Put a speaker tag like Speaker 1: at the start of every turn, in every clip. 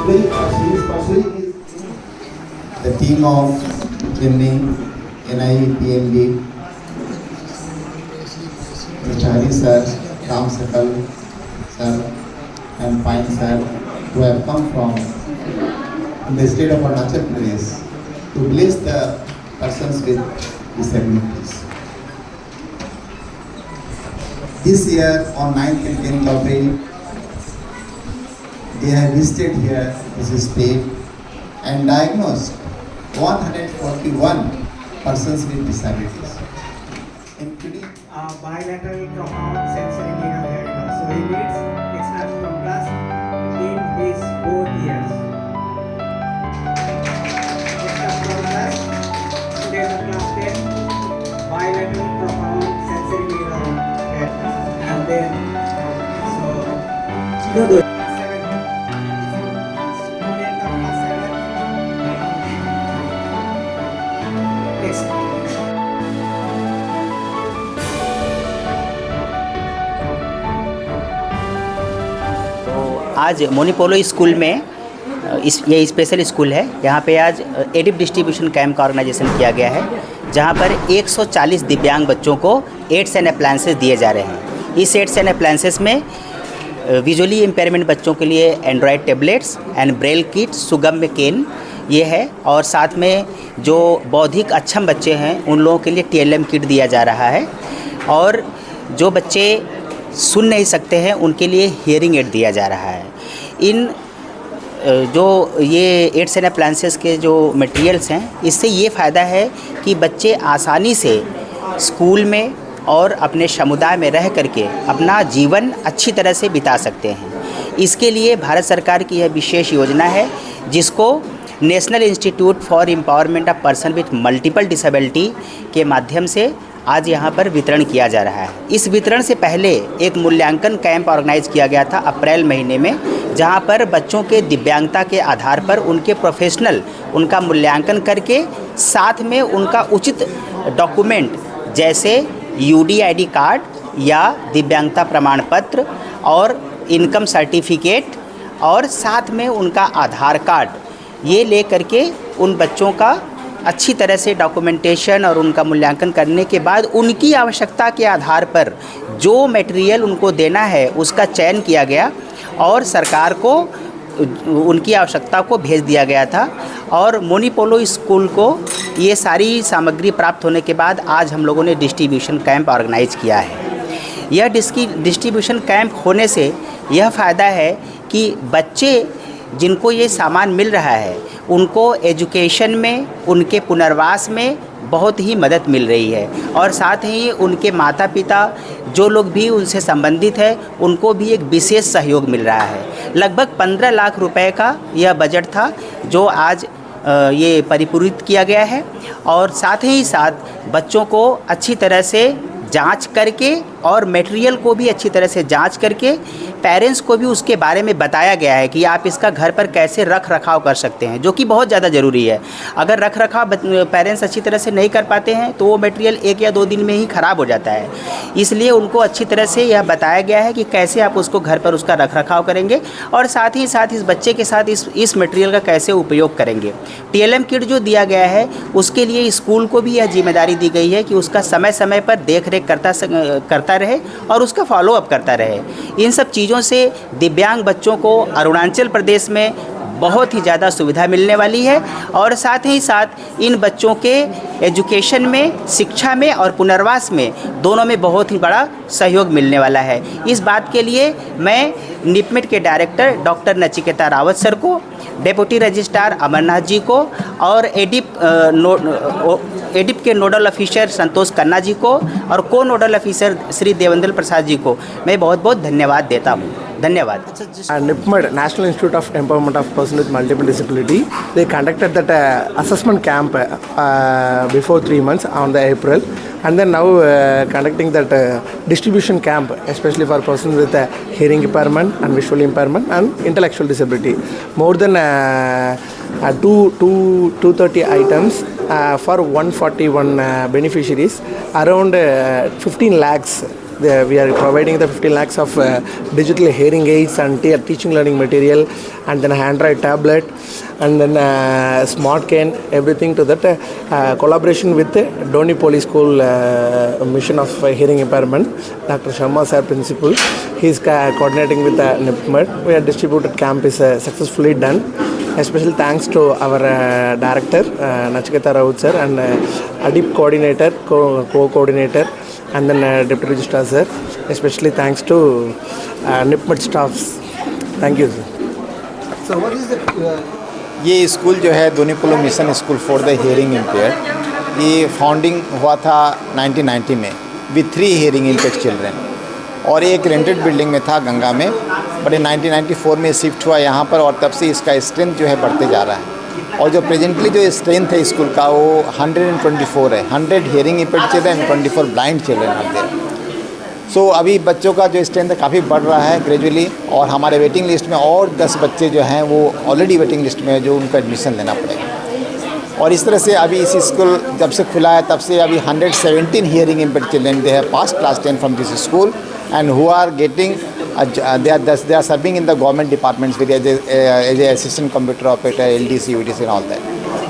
Speaker 1: She is pursuing the team of Chennai, NI, PNB, Chari sir, Ram Sakal sir, and Pine sir, who have come from the state of Arunachal Pradesh to bless the persons with disabilities. This year on 9th and 10th of April, they have visited here, this state, and diagnosed 141 persons with disabilities, including
Speaker 2: bilateral profound sensory neural hearing. So he needs external contrast in his both ears. External contrast, student of class 10, bilateral profound sensory neural hearing. And then, so, student of class 7, next.
Speaker 3: आज मोनीपोलो school में ये special school है। यहाँ पे आज ADIP distribution camp का organisation किया गया है, जहाँ पर 140 दिव्यांग बच्चों को एड्स एंड अप्लायंसेस दिए जा रहे हैं। इस एड्स एंड अप्लायंसेस में विजुअली इम्पेयरमेंट बच्चों के लिए Android tablets and braille kit, Sugamya cane ये है, और साथ में जो बौद्धिक अक्षम बच्चे हैं उन लोगों के लिए TLM किट दिया जा रहा है, और जो बच्चे सुन नहीं सकते हैं उनके लिए हियरिंग एड दिया जा रहा है। इन जो ये एड्स एंड अप्लायंसेस के जो मटेरियल्स हैं, इससे ये फ़ायदा है कि बच्चे आसानी से स्कूल में और अपने समुदाय में रह करके अपना जीवन अच्छी तरह से बिता सकते हैं। इसके लिए भारत सरकार की यह विशेष योजना है, जिसको national institute for empowerment of person with multiple disability के माध्यम से आज यहाँ पर वितरण किया जा रहा है। इस वितरण से पहले एक मूल्यांकन कैंप ऑर्गेनाइज किया गया था अप्रैल महीने में, जहाँ पर बच्चों के दिव्यांगता के आधार पर उनके प्रोफेशनल उनका मूल्यांकन करके साथ में उनका उचित डॉक्यूमेंट जैसे UDID कार्ड या दिव्यांगता प्रमाण पत्र और इनकम सर्टिफिकेट और साथ में उनका आधार कार्ड, ये ले करके उन बच्चों का अच्छी तरह से डॉक्यूमेंटेशन और उनका मूल्यांकन करने के बाद उनकी आवश्यकता के आधार पर जो मटेरियल उनको देना है उसका चयन किया गया और सरकार को उनकी आवश्यकता को भेज दिया गया था। और मोनीपोलो स्कूल को ये सारी सामग्री प्राप्त होने के बाद आज हम लोगों ने डिस्ट्रीब्यूशन कैंप ऑर्गेनाइज किया है। यह डिस्ट्रीब्यूशन कैंप होने से यह फ़ायदा है कि बच्चे जिनको ये सामान मिल रहा है उनको एजुकेशन में, उनके पुनर्वास में बहुत ही मदद मिल रही है, और साथ ही उनके माता पिता जो लोग भी उनसे संबंधित है उनको भी एक विशेष सहयोग मिल रहा है। लगभग 15 लाख रुपए का यह बजट था जो आज ये परिपूरित किया गया है, और साथ ही साथ बच्चों को अच्छी तरह से जांच करके और मटेरियल को भी अच्छी तरह से जांच करके पेरेंट्स को भी उसके बारे में बताया गया है कि आप इसका घर पर कैसे रख रखाव कर सकते हैं, जो कि बहुत ज़्यादा ज़रूरी है। अगर रख रखाव पेरेंट्स अच्छी तरह से नहीं कर पाते हैं तो वो मटेरियल 1 या 2 दिन में ही ख़राब हो जाता है। इसलिए उनको अच्छी तरह से यह बताया गया है कि कैसे आप उसको घर पर उसका रख रखाव करेंगे, और साथ ही साथ इस बच्चे के साथ इस मटेरियल का कैसे उपयोग करेंगे। TLM किट जो दिया गया है उसके लिए स्कूल को भी यह जिम्मेदारी दी गई है कि उसका समय समय पर देख रेख करता रहे और उसका फॉलो अप करता रहे। इन सब चीज़ों से दिव्यांग बच्चों को अरुणाचल प्रदेश में बहुत ही ज़्यादा सुविधा मिलने वाली है, और साथ ही साथ इन बच्चों के एजुकेशन में, शिक्षा में और पुनर्वास में दोनों में बहुत ही बड़ा सहयोग मिलने वाला है। इस बात के लिए मैं निपमिट के director doctor Nachiketa Rawat sir को, डेप्यूटी रजिस्ट्रार अमरनाथ जी को और एडिप के नोडल ऑफिसर संतोष खन्ना जी को और को नोडल ऑफिसर श्री देवेंद्र प्रसाद जी को मैं बहुत बहुत धन्यवाद देता हूँ। धन्यवाद।
Speaker 4: NIPMED, National Institute of Empowerment of Persons with Multiple Disability, they conducted that assessment camp before 3 months on the April, and then now conducting that distribution camp especially for persons with hearing impairment and visual impairment and intellectual disability. More than 230 items for 141 beneficiaries, around 15 lakhs We are providing the 15 lakhs of digital hearing aids and teaching learning material, and then Android tablet, and then smart cane, everything to that. Collaboration with Doni Police School Mission of Hearing Impairment, Dr. Sharma sir, principal. He is coordinating with NIPMED. We have distributed camp is successfully done. Especially thanks to our director Nachiketa Raut sir, and ADIP coordinator, co-coordinator, and then deputy registrar sir. Especially thanks to NIPMED staffs. Thank you sir.
Speaker 2: So what is the
Speaker 5: ये school जो है Donyi Polo mission school for the hearing impaired, ये founding हुआ था 1990 में with 3 hearing impaired children, और एक rented building में था गंगा में, बट 1994 में शिफ्ट हुआ यहाँ पर, और तब से इसका स्ट्रेंथ जो है बढ़ते जा रहा है। और जो प्रेजेंटली जो स्ट्रेंथ है स्कूल का वो 124 है, 100 hearing impaired children, 24 blind children आते हैं। सो अभी बच्चों का जो स्ट्रेंथ है काफ़ी बढ़ रहा है ग्रेजुअली, और हमारे वेटिंग लिस्ट में और 10 बच्चे जो हैं वो ऑलरेडी वेटिंग लिस्ट में है, जो उनको एडमिशन लेना पड़ेगा। और इस तरह से अभी इस स्कूल जब से खुला है तब से अभी 117 hearing impaired children they have pass class 10 from this school, and who are getting they are serving in the government departments with as a assistant computer operator, LDC, UDC and all that.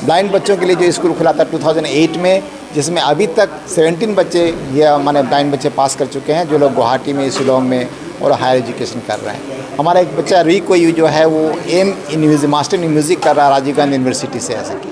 Speaker 5: Blind बच्चों के लिए जो school खुला था 2008 में, जिसमें अभी तक 17 बच्चे ये माने ब्लाइंड बच्चे पास कर चुके हैं, जो लोग गुवाहाटी में, शिलोंग में और हायर एजुकेशन कर रहे हैं। हमारा एक बच्चा री कोई जो है वो M in master in music कर रहा है राजीव गांधी यूनिवर्सिटी से। ऐसा कि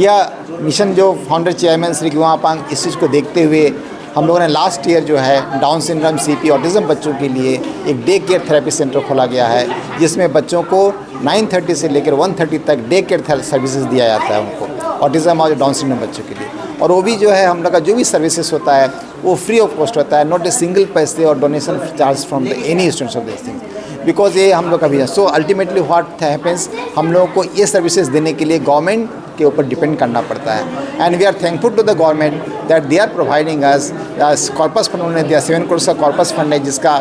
Speaker 5: यह मिशन जो फाउंडर चेयरमैन श्री गुआपांग, इस चीज़ को देखते हुए हम लोगों ने लास्ट ईयर जो है डाउन सिंड्रोम, CP, ऑटिज़म बच्चों के लिए एक डे केयर थेरेपी सेंटर खोला गया है, जिसमें बच्चों को 9:30 से लेकर 1:30 तक डे केयर सर्विसेज दिया जाता है उनको, ऑटिज़म और डाउन सिंड्रोम बच्चों के लिए। और वो भी जो है हम लोग का जो भी सर्विसेज होता है वो फ्री ऑफ कॉस्ट होता है, नॉट ए सिंगल पैसे और donation charge from the any students of this thing, because ये हम लोग का भी है। सो अल्टीमेटली व्हाट हैपेंस, हम लोगों को ये सर्विसेज देने के लिए गवर्नमेंट के ऊपर डिपेंड करना पड़ता है। And we are thankful to the government that they are providing us corpus fund उन्होंने दिया, 7 करोड़ का कॉर्पस फंड है, जिसका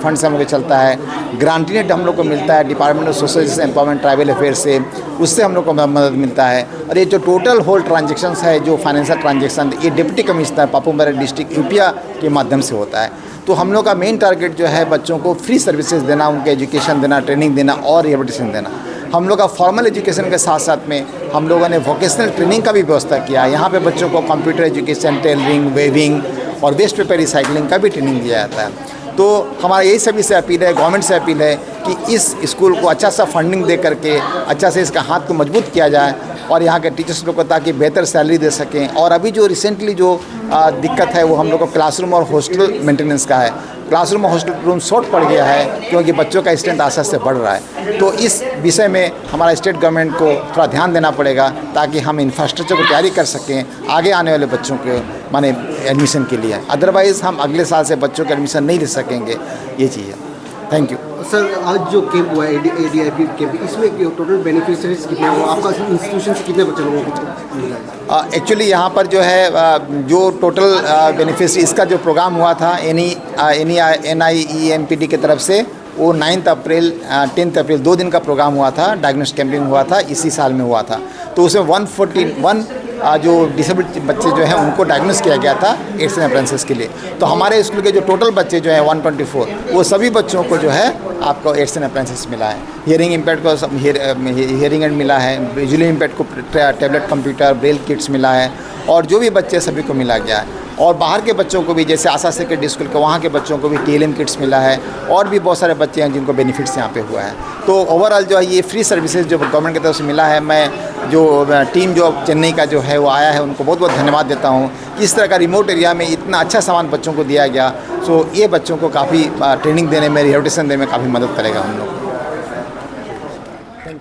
Speaker 5: फंड से हम लोग चलता है। ग्रांटीनेट हम लोग को मिलता है department of social empowerment tribal affair से, उससे हम लोग को मदद मिलता है। और ये जो टोटल होल ट्रांजेक्शन्स है, जो फाइनेंशियल ट्रांजेक्शन, ये डिप्टी कमिश्नर पापुमबरे डिस्ट्रिक्ट यूपिया के माध्यम से होता है। तो हम लोग का मेन टारगेट जो है बच्चों को फ्री सर्विसेज देना, उनके एजुकेशन देना, ट्रेनिंग देना और रिहेबिलिटेशन देना। हम लोग का फॉर्मल एजुकेशन के साथ साथ में हम लोगों ने वोकेशनल ट्रेनिंग का भी व्यवस्था किया है। यहाँ पे बच्चों को कंप्यूटर एजुकेशन, टेलरिंग, वेविंग और वेस्ट पेपर रिसाइकलिंग का भी ट्रेनिंग दिया जाता है। तो हमारा यही सभी से अपील है, गवर्नमेंट से अपील है कि इस स्कूल को अच्छा सा फंडिंग दे करके अच्छा से इसका हाथ को मजबूत किया जाए, और यहाँ के टीचर्स लोग को ताकि बेहतर सैलरी दे सकें। और अभी जो रिसेंटली जो दिक्कत है वो हम लोग को क्लासरूम और हॉस्टल मेंटेनेंस का है। क्लासरूम और हॉस्टल रूम शॉर्ट पड़ गया है क्योंकि बच्चों का स्ट्रेंथ आस्ते आस्ते बढ़ रहा है। तो इस विषय में हमारा स्टेट गवर्नमेंट को थोड़ा ध्यान देना पड़ेगा, ताकि हम इंफ्रास्ट्रक्चर को तैयारी कर सकें आगे आने वाले बच्चों के माने एडमिशन के लिए। अदरवाइज़ हम अगले साल से बच्चों के एडमिशन नहीं ले सकेंगे, ये चीज़ है। Thank you
Speaker 6: sir. आज जो कैंप हुआ है ADIP कैंप, इसमें टोटल बेनिफिशियरीज कितने हो, आपका इंस्टीट्यूशन से कितने बच्चे लोगों को?
Speaker 5: एक्चुअली यहाँ पर जो है जो टोटल बेनिफिशरी इसका जो प्रोग्राम हुआ था NIEMPD की तरफ से, वो 9 अप्रैल 10 अप्रैल 2 दिन का प्रोग्राम हुआ था, डायग्नोस्टिक कैंपिंग हुआ था, इसी साल में हुआ था। तो उसमें 141 जो डिसेबल्ड बच्चे जो हैं उनको डायग्नोस किया गया था एड्स एंड अप्रेंटिस के लिए। तो हमारे स्कूल के जो टोटल बच्चे जो हैं 124, वो सभी बच्चों को जो है आपको एड्स एंड अप्रेंटिस मिला है। हियरिंग इम्पेयर्ड को हियरिंग एड मिला है, विजुअली इम्पेयर्ड को टैबलेट कंप्यूटर, ब्रेल किट्स मिला है, और जो भी बच्चे सभी को मिला गया है। और बाहर के बच्चों को भी, जैसे आशा सेकेंडरी स्कूल के वहाँ के बच्चों को भी TLM किट्स मिला है, और भी बहुत सारे बच्चे हैं जिनको बेनिफिट्स यहाँ पे हुआ है। तो ओवरऑल जो है ये फ्री सर्विसेज जो गवर्नमेंट की तरफ से मिला है, मैं जो टीम जो चेन्नई का जो है वो आया है उनको बहुत बहुत धन्यवाद देता हूँ कि इस तरह का रिमोट एरिया में इतना अच्छा सामान बच्चों को दिया गया। सो ये बच्चों को काफ़ी ट्रेनिंग देने में, रिहेबिलिटेशन देने में काफ़ी मदद करेगा हम लोग।
Speaker 6: Thank you.